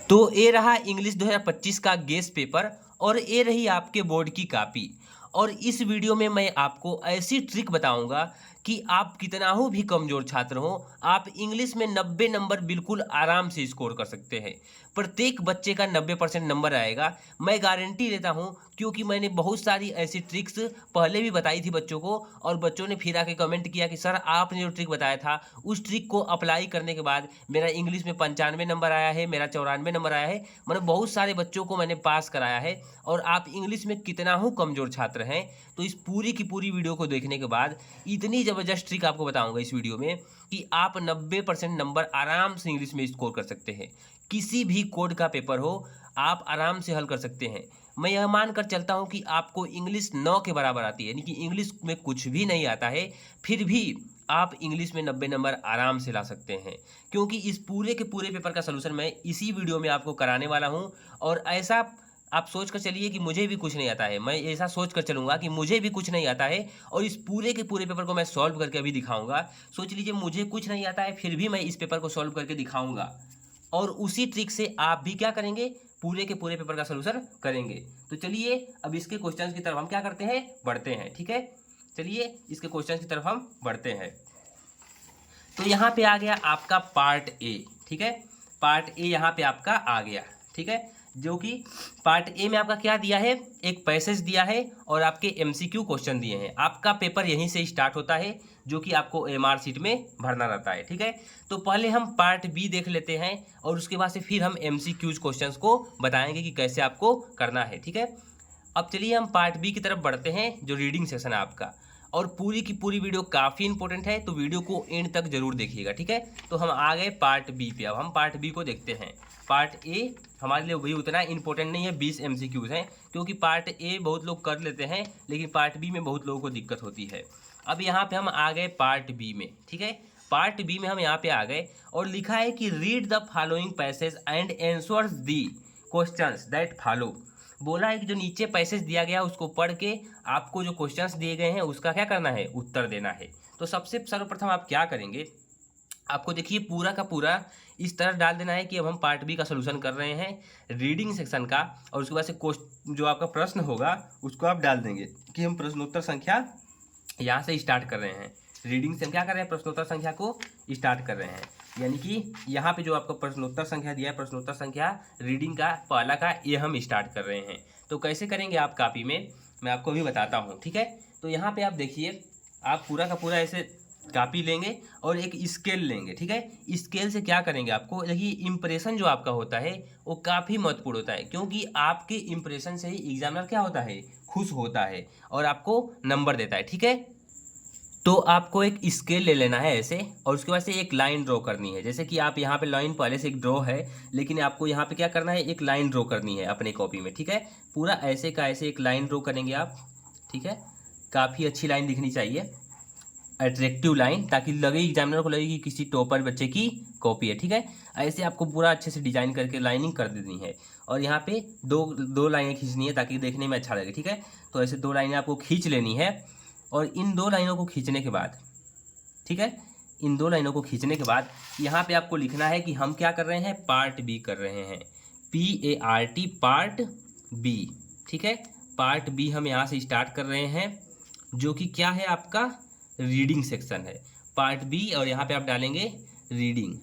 तो ये रहा इंग्लिश 2025 का गेस पेपर और ये रही आपके बोर्ड की कॉपी। और इस वीडियो में मैं आपको ऐसी ट्रिक बताऊंगा कि आप कितना हो भी कमज़ोर छात्र हो, आप इंग्लिश में 90 नंबर बिल्कुल आराम से स्कोर कर सकते हैं। प्रत्येक बच्चे का 90% नंबर आएगा, मैं गारंटी देता हूं, क्योंकि मैंने बहुत सारी ऐसी ट्रिक्स पहले भी बताई थी बच्चों को, और बच्चों ने फिर आके कमेंट किया कि सर आपने जो ट्रिक बताया था उस ट्रिक को अप्लाई करने के बाद मेरा इंग्लिश में 95 नंबर आया है, मेरा 94 नंबर आया है। मतलब बहुत सारे बच्चों को मैंने पास कराया है। और आप इंग्लिश में कितना हो कमज़ोर छात्र हैं, तो इस पूरी की पूरी वीडियो को देखने के बाद इतनी ज़बरदस्त ट्रिक आपको बताऊंगा इस वीडियो में कि आप 90% नंबर आराम से इंग्लिश में स्कोर कर सकते हैं। किसी भी कोड का पेपर हो, आप आराम से हल कर सकते हैं। मैं यह मानकर चलता हूं कि आपको इंग्लिश 9 के बराबर आती है, यानी कि इंग्लिश में कुछ भी नहीं आता है, फिर भी आप इंग्लिश में 90 नंबर आराम से ला सकते हैं। क्योंकि इस पूरे के पूरे पेपर का सलूशन मैं इसी वीडियो में आपको कराने वाला हूं। और ऐसा आप सोच कर चलिए कि मुझे भी कुछ नहीं आता है, मैं ऐसा सोच कर चलूंगा कि मुझे भी कुछ नहीं आता है और इस पूरे के पूरे पेपर को मैं सॉल्व करके अभी दिखाऊंगा। सोच लीजिए मुझे कुछ नहीं आता है, फिर भी मैं इस पेपर को सॉल्व करके दिखाऊंगा। और उसी ट्रिक से आप भी क्या करेंगे, पूरे के पूरे पेपर का सलूशन करेंगे। तो चलिए अब इसके क्वेश्चंस की तरफ हम क्या करते हैं, बढ़ते हैं। ठीक है, चलिए इसके क्वेश्चंस की तरफ हम बढ़ते हैं। तो यहाँ पे आ गया आपका पार्ट ए। ठीक है, पार्ट ए यहाँ पे आपका आ गया। ठीक है, जो कि पार्ट ए में आपका क्या दिया है, एक पैसेज दिया है और आपके एमसीक्यू क्वेश्चन दिए हैं। आपका पेपर यहीं से स्टार्ट होता है, जो कि आपको एमआर शीट में भरना रहता है। ठीक है, तो पहले हम पार्ट बी देख लेते हैं और उसके बाद से फिर हम एमसीक्यूज क्वेश्चंस को बताएंगे कि कैसे आपको करना है। ठीक है, अब चलिए हम पार्ट बी की तरफ बढ़ते हैं, जो रीडिंग सेशन है आपका। और पूरी की पूरी वीडियो काफ़ी इंपॉर्टेंट है, तो वीडियो को एंड तक जरूर देखिएगा। ठीक है, तो हम आ गए पार्ट बी पे। अब हम पार्ट बी को देखते हैं। पार्ट ए हमारे लिए वही उतना इंपॉर्टेंट नहीं है, 20 एमसीक्यूज हैं, क्योंकि पार्ट ए बहुत लोग कर लेते हैं, लेकिन पार्ट बी में बहुत लोगों को दिक्कत होती है। अब यहाँ पे हम आ गए पार्ट बी में। ठीक है, पार्ट बी में हम यहाँ पे आ गए और लिखा है कि read the following passage and answer the questions that follow. बोला है कि जो नीचे पैसेज दिया गया है उसको पढ़ के आपको जो क्वेश्चंस दिए गए हैं उसका क्या करना है, उत्तर देना है। तो सबसे सर्वप्रथम आप क्या करेंगे, आपको देखिए पूरा का पूरा इस तरह डाल देना है कि अब हम पार्ट बी का सलूशन कर रहे हैं रीडिंग सेक्शन का। और उसके बाद से जो आपका प्रश्न होगा उसको आप डाल देंगे कि हम प्रश्नोत्तर संख्या यहाँ से स्टार्ट कर रहे हैं। रीडिंग से हम क्या कर रहे हैं, प्रश्नोत्तर संख्या को स्टार्ट कर रहे हैं। यानी कि यहाँ पे जो आपको प्रश्नोत्तर संख्या दिया है, प्रश्नोत्तर संख्या रीडिंग का पहला का, ये हम स्टार्ट कर रहे हैं। तो कैसे करेंगे आप कॉपी में, मैं आपको भी बताता हूँ। ठीक है, तो यहाँ पे आप देखिए, आप पूरा का पूरा ऐसे कॉपी लेंगे और एक स्केल लेंगे। ठीक है, स्केल से क्या करेंगे, आपको देखिए इंप्रेशन जो आपका होता है वो काफ़ी महत्वपूर्ण होता है, क्योंकि आपके इंप्रेशन से ही एग्जामिनर क्या होता है, खुश होता है और आपको नंबर देता है। ठीक है, तो आपको एक स्केल ले लेना है ऐसे, और उसके बाद से एक लाइन ड्रॉ करनी है। जैसे कि आप यहाँ पे लाइन पहले से एक ड्रॉ है, लेकिन आपको यहाँ पे क्या करना है, एक लाइन ड्रॉ करनी है अपने कॉपी में। ठीक है, पूरा ऐसे का ऐसे एक लाइन ड्रॉ करेंगे आप। ठीक है, काफ़ी अच्छी लाइन दिखनी चाहिए, अट्रैक्टिव लाइन, ताकि लगे एग्जामिनर को लगे कि किसी टॉपर बच्चे की कॉपी है। ठीक है, ऐसे आपको पूरा अच्छे से डिजाइन करके लाइनिंग कर देनी है। और यहाँ पे दो दो लाइनें खींचनी है ताकि देखने में अच्छा लगे। ठीक है, तो ऐसे दो लाइनें आपको खींच लेनी है। और इन दो लाइनों को खींचने के बाद, ठीक है, इन दो लाइनों को खींचने के बाद यहाँ पे आपको लिखना है कि हम क्या कर रहे हैं, पार्ट बी कर रहे हैं, PART पार्ट बी। ठीक है, पार्ट बी हम यहाँ से स्टार्ट कर रहे हैं, जो कि क्या है, आपका रीडिंग सेक्शन है, पार्ट बी। और यहाँ पे आप डालेंगे रीडिंग।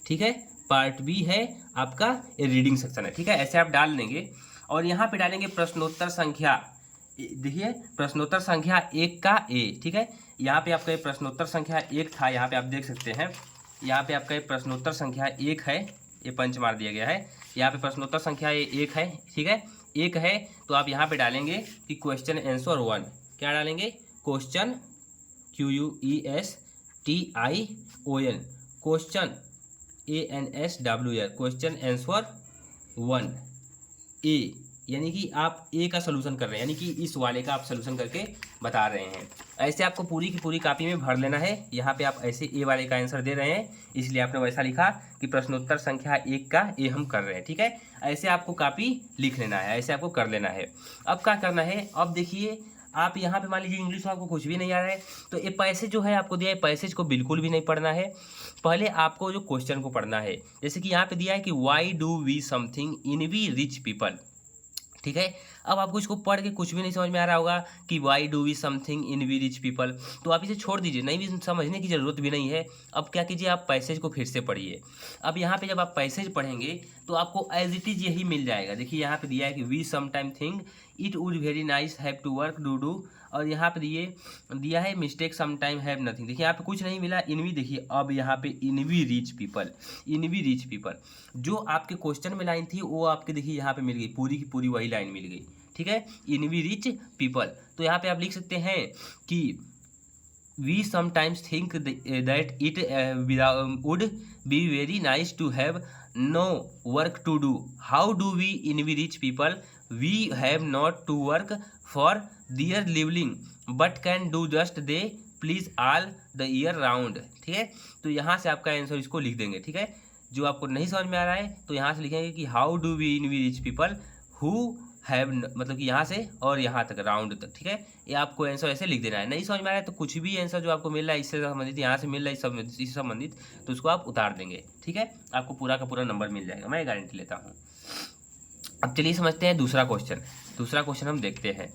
ठीक है, पार्ट बी है आपका, ये रीडिंग सेक्शन है। ठीक है, ऐसे आप डाल देंगे और यहाँ पे डालेंगे प्रश्नोत्तर संख्या। देखिए प्रश्नोत्तर संख्या 1 का ए। ठीक है, यहाँ पे आपका प्रश्नोत्तर संख्या 1 था, यहाँ पे आप देख सकते हैं, यहाँ पे आपका प्रश्नोत्तर संख्या 1 है, ये पंच मार दिया गया है, यहाँ पे प्रश्नोत्तर संख्या 1 है। ठीक है, 1 है, तो आप यहाँ पे डालेंगे कि क्वेश्चन आंसर 1। क्या डालेंगे, question QUESTION, question ANSWR, question answer 1 ए। यानी कि आप ए का सलूशन कर रहे हैं, यानी कि इस वाले का आप सलूशन करके बता रहे हैं। ऐसे आपको पूरी की पूरी कॉपी में भर लेना है। यहाँ पे आप ऐसे ए वाले का आंसर दे रहे हैं, इसलिए आपने वैसा लिखा कि प्रश्नोत्तर संख्या 1 का ए हम कर रहे हैं। ठीक है, ऐसे आपको कॉपी लिख लेना है, ऐसे आपको कर लेना है। अब क्या करना है, अब देखिए आप यहाँ पे मान लीजिए इंग्लिश में आपको कुछ भी नहीं आ रहा है, तो ये पैसेज जो है आपको दिया है, पैसेज को बिल्कुल भी नहीं पढ़ना है। पहले आपको जो क्वेश्चन को पढ़ना है, जैसे कि यहाँ पे दिया है कि why do we something envy rich people, ठीक है। अब आपको इसको पढ़ के कुछ भी नहीं समझ में आ रहा होगा कि why do we something envy rich people, तो आप इसे छोड़ दीजिए, नहीं भी समझने की ज़रूरत भी नहीं है। अब क्या कीजिए, आप पैसेज को फिर से पढ़िए। अब यहाँ पे जब आप पैसेज पढ़ेंगे तो आपको एज इट इज़ यही मिल जाएगा। देखिए यहाँ पे दिया है कि we some time think it would very nice have to work do, और यहाँ पे दिया है mistake some time have nothing. देखिए यहाँ पे कुछ नहीं मिला, इनवी देखिए, अब यहाँ पे env rich people, env rich people जो आपके क्वेश्चन में लाइन थी वो आपके देखिए यहाँ पे मिल गई, पूरी की पूरी वही लाइन मिल गई, ठीक है, इनवी रिच पीपल। तो यहाँ पे आप लिख सकते हैं कि we sometimes think that it would be very nice to have no work to do, how do we envy rich people, we have not to work for their living but can do just they please all the year round, ठीक है। तो यहाँ से आपका answer इसको लिख देंगे, ठीक है। जो आपको नहीं समझ में आ रहा है तो यहाँ से लिखेंगे कि how do we envy rich people who have, मतलब कि यहाँ से और यहाँ तक राउंड तक, ठीक है। ये आपको आंसर ऐसे लिख देना है। नहीं समझ में आ रहा है तो कुछ भी आंसर जो आपको मिल रहा है इससे संबंधित, यहाँ से मिल रहा है इससे संबंधित, तो उसको आप उतार देंगे, ठीक है। आपको पूरा का पूरा नंबर मिल जाएगा, मैं गारंटी लेता हूँ। अब चलिए समझते हैं दूसरा क्वेश्चन। दूसरा क्वेश्चन हम देखते हैं,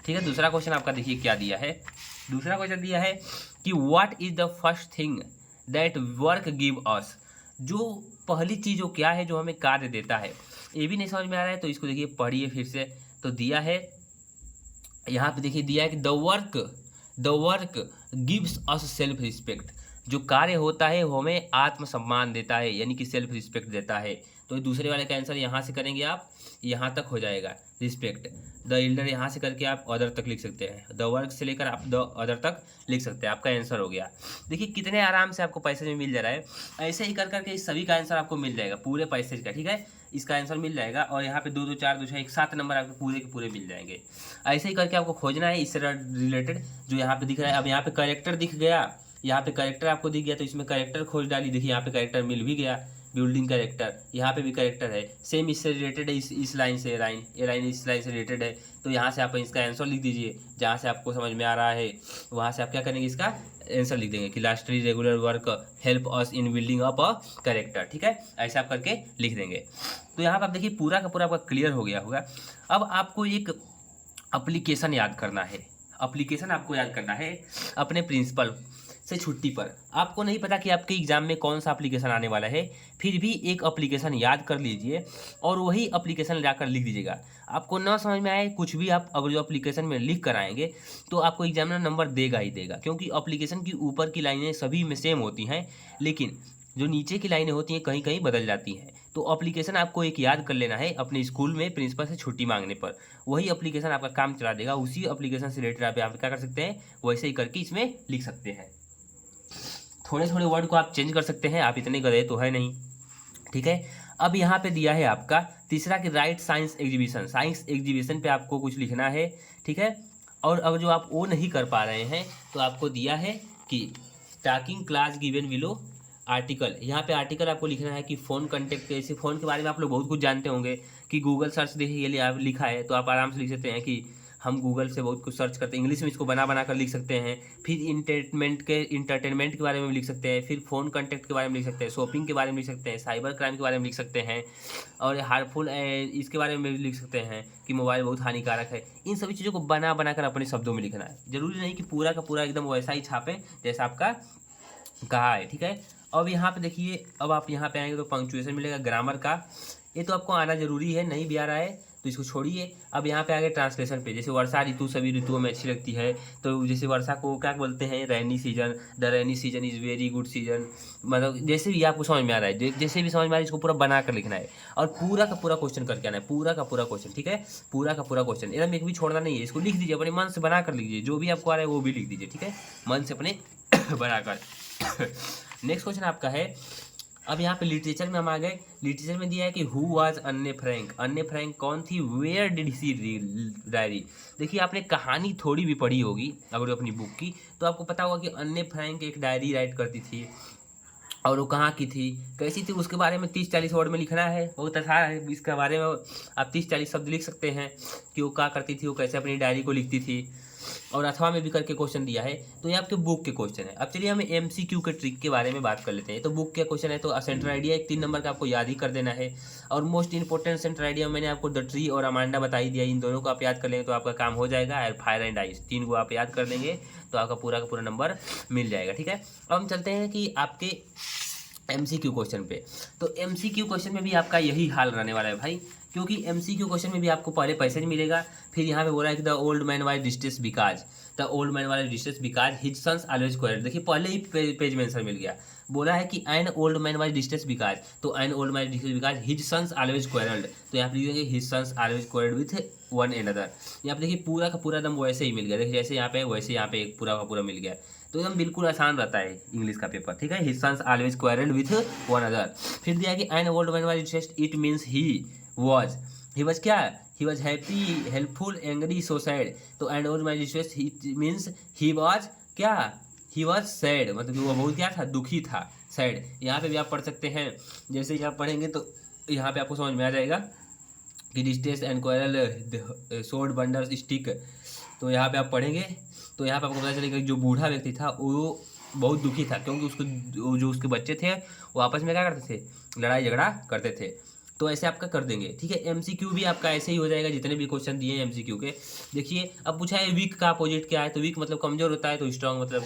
ठीक है। दूसरा क्वेश्चन आपका देखिए क्या दिया है। दूसरा क्वेश्चन दिया है कि what is the first thing that work give us, जो पहली चीज़ जो क्या है जो हमें कार्य देता है। ये भी नहीं समझ में आ रहा है तो इसको देखिए पढ़िए फिर से। तो दिया है यहाँ पे देखिए, दिया है कि the work gives us self respect, जो कार्य होता है वो हमें आत्मसम्मान देता है, यानी कि सेल्फ रिस्पेक्ट देता है। तो दूसरे वाले का आंसर यहाँ से करेंगे आप, यहाँ तक हो जाएगा रिस्पेक्ट। द एल्डर यहाँ से करके आप अदर तक लिख सकते हैं, द वर्क से लेकर आप द अदर तक लिख सकते हैं, आपका आंसर हो गया। देखिए कितने आराम से आपको पैसेज में मिल जा रहा है। ऐसे ही कर करके इस सभी का आंसर आपको मिल जाएगा, पूरे पैसेज का, ठीक है। इसका आंसर मिल जाएगा और यहाँ पे 2 2 4 2 6 1 7 नंबर आपको पूरे के पूरे मिल जाएंगे। ऐसे ही करके आपको खोजना है इससे रिलेटेड जो यहाँ पे दिख रहा है। अब यहाँ पे करेक्टर दिख गया, यहाँ पे करेक्टर आपको दिख गया तो इसमें करेक्टर खोज डाली। देखिए यहाँ पे करेक्टर मिल भी गया, बिल्डिंग करेक्टर, यहाँ पे भी करेक्टर है, सेम इससे रिलेटेड है, इस लाइन से लाइन, ये लाइन इस लाइन से रिलेटेड है। तो यहाँ से आप इसका आंसर लिख दीजिए, जहाँ से आपको समझ में आ रहा है वहाँ से आप क्या करेंगे, इसका आंसर लिख देंगे कि lastly regular work help us in building up a character, ठीक है। ऐसे आप करके लिख देंगे। तो यहाँ पर आप देखिए पूरा का पूरा आपका क्लियर हो गया होगा। अब आपको एक एप्लीकेशन याद करना है, एप्लीकेशन आपको याद करना है अपने प्रिंसिपल से छुट्टी पर। आपको नहीं पता कि आपके एग्जाम में कौन सा एप्लीकेशन आने वाला है, फिर भी एक एप्लीकेशन याद कर लीजिए और वही एप्लीकेशन लाकर लिख दीजिएगा। आपको ना समझ में आए कुछ भी, आप अगर जो एप्लीकेशन में लिख कर आएंगे तो आपको एग्जामिनर नंबर देगा ही देगा, क्योंकि एप्लीकेशन की ऊपर की लाइनें सभी में सेम होती हैं, लेकिन जो नीचे की लाइनें होती हैं कहीं कहीं बदल जाती हैं। तो एप्लीकेशन आपको एक याद कर लेना है अपने स्कूल में प्रिंसिपल से छुट्टी मांगने पर, वही एप्लीकेशन आपका काम चला देगा। उसी एप्लीकेशन से रिलेटेड आप यहाँ पे क्या कर सकते हैं, वैसे ही करके इसमें लिख सकते हैं। थोड़े थोड़े वर्ड को आप चेंज कर सकते हैं, आप इतने गधे तो है नहीं, ठीक है। अब यहाँ पे दिया है आपका तीसरा कि right science exhibition, science exhibition पे आपको कुछ लिखना है, ठीक है। और अगर जो आप वो नहीं कर पा रहे हैं तो आपको दिया है कि talking class given below article, यहाँ पे आर्टिकल आपको लिखना है कि फ़ोन कॉन्टेक्ट, ऐसे फ़ोन के बारे में आप लोग बहुत कुछ जानते होंगे कि गूगल सर्च देखिए लिए आप लिखा है, तो आप आराम से लिख सकते हैं कि हम गूगल से बहुत कुछ सर्च करते हैं, इंग्लिश में इसको बना बना कर लिख सकते हैं। फिर इंटरटेनमेंट के बारे में लिख सकते हैं, फिर फ़ोन कॉन्टेक्ट के बारे में लिख सकते हैं, शॉपिंग के बारे में लिख सकते हैं, साइबर क्राइम के बारे में लिख सकते हैं, और हार्मफुल इसके बारे में भी लिख सकते हैं कि मोबाइल बहुत हानिकारक है। इन सभी चीज़ों को बना बना कर अपने शब्दों में लिखना है, ज़रूरी नहीं कि पूरा का पूरा एकदम वैसा ही छापें जैसा आपका कहा है, ठीक है। अब यहाँ पे देखिए, अब आप यहाँ पे आएंगे तो पंक्चुएशन मिलेगा ग्रामर का, ये तो आपको आना जरूरी है, नहीं भी आ रहा है तो इसको छोड़िए। अब यहाँ पे आगे ट्रांसलेशन पे, जैसे वर्षा ऋतु सभी ऋतुओं में अच्छी लगती है, तो जैसे वर्षा को क्या बोलते हैं, rainy season, the rainy season is very good season, मतलब जैसे भी आपको समझ में आ रहा है, जैसे भी समझ में आ रहा है इसको पूरा बना कर लिखना है और पूरा का पूरा क्वेश्चन करके आना है, पूरा का पूरा क्वेश्चन, ठीक है। पूरा का पूरा क्वेश्चन एकदम एक भी छोड़ना नहीं है, इसको लिख दीजिए, अपने मन से बना कर लीजिए, जो भी आपको आ रहा है वो भी लिख दीजिए, ठीक है, मन से अपने बनाकर। नेक्स्ट क्वेश्चन आपका है, अब यहाँ पे लिटरेचर में हम आ गए। लिटरेचर में दिया है कि हु वाज अन्ने फ्रैंक, अन्ने फ्रैंक कौन थी, वेयर डिड सी डायरी। देखिए आपने कहानी थोड़ी भी पढ़ी होगी अगर अपनी बुक की, तो आपको पता होगा कि अन्ने फ्रैंक एक डायरी राइट करती थी, और वो कहाँ की थी, कैसी थी, उसके बारे में 30-40 वर्ड में लिखना है। बहुत आसान है, इसके बारे में आप 30-40 शब्द लिख सकते हैं कि वो क्या करती थी, वो कैसे अपनी डायरी को लिखती थी। और अथवा में भी करके क्वेश्चन दिया है। तो ये आपके बुक के क्वेश्चन है। अब चलिए हम MCQ के ट्रिक के बारे में बात कर लेते हैं। तो बुक के क्वेश्चन है तो सेंटर आइडिया एक 3 नंबर का आपको याद ही कर देना है। और मोस्ट इंपॉर्टेंट सेंटर आइडिया मैंने आपको द ट्री और अमांडा बता ही दिया। इन दोनों को आप याद कर लेंगे तो आपका काम हो जाएगा। और फायर एंड आइस 3 को आप याद कर देंगे तो आपका पूरा का पूरा नंबर मिल जाएगा। ठीक है, अब हम चलते हैं कि आपके MCQ क्वेश्चन पे। तो MCQ क्वेश्चन में भी आपका यही हाल रहने वाला है भाई, क्योंकि MCQ क्वेश्चन में भी आपको पहले पैसेज मिलेगा। फिर यहाँ पे बोला है कि the old man was distress because the old man was distress because his sons always quarrelled. देखिए पहले ही पेज में आंसर मिल गया। बोला है कि an old man was distress because, तो an old man distress because his sons always quarrelled. तो यहाँ पे लिखेंगे his sons always quarrelled with one another. यहाँ पे देखिए पूरा का पूरा एकदम वैसे ही मिल गया। देखिए जैसे यहाँ पे वैसे यहाँ पे एक पूरा का पूरा मिल गया। तो एकदम बिल्कुल आसान रहता है इंग्लिश का पेपर। ठीक है, his sons always quarrelled with one other. फिर दिया कि an old man was distressed, it means he was क्या, he was happy helpful angry so sad. तो an old man distressed it means he was क्या, he was sad, मतलब कि वो बहुत क्या था, दुखी था, सैड। यहाँ पे भी आप पढ़ सकते हैं। जैसे ही आप पढ़ेंगे तो यहाँ पे आपको समझ में आ जाएगा कि डिस्ट्रेस एंड क्वारल सोड बंडर स्टिक। तो यहाँ पे आप पढ़ेंगे तो यहाँ पे आपको पता चलेगा कि जो बूढ़ा व्यक्ति था वो बहुत दुखी था, क्योंकि उसको जो उसके बच्चे थे वो आपस में क्या करते थे, लड़ाई झगड़ा करते थे। तो ऐसे आपका कर देंगे। ठीक है, MCQ भी आपका ऐसे ही हो जाएगा जितने भी क्वेश्चन दिए हैं MCQ के। देखिए अब पूछा है वीक का अपोजिट क्या है, तो वीक मतलब कमजोर होता है, तो स्ट्रांग मतलब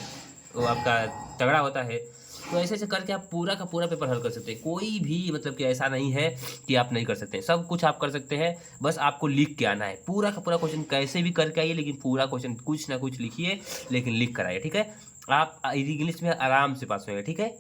वो आपका तगड़ा होता है। तो ऐसे ऐसे करके आप पूरा का पूरा पेपर हल कर सकते हैं। कोई भी मतलब कि ऐसा नहीं है कि आप नहीं कर सकते हैं, सब कुछ आप कर सकते हैं। बस आपको लिख के आना है। पूरा का पूरा क्वेश्चन कैसे भी करके आइए, लेकिन पूरा क्वेश्चन कुछ ना कुछ लिखिए, लेकिन लिख कर आइए। ठीक है, आप इंग्लिश में आराम से पास होंगे। ठीक है।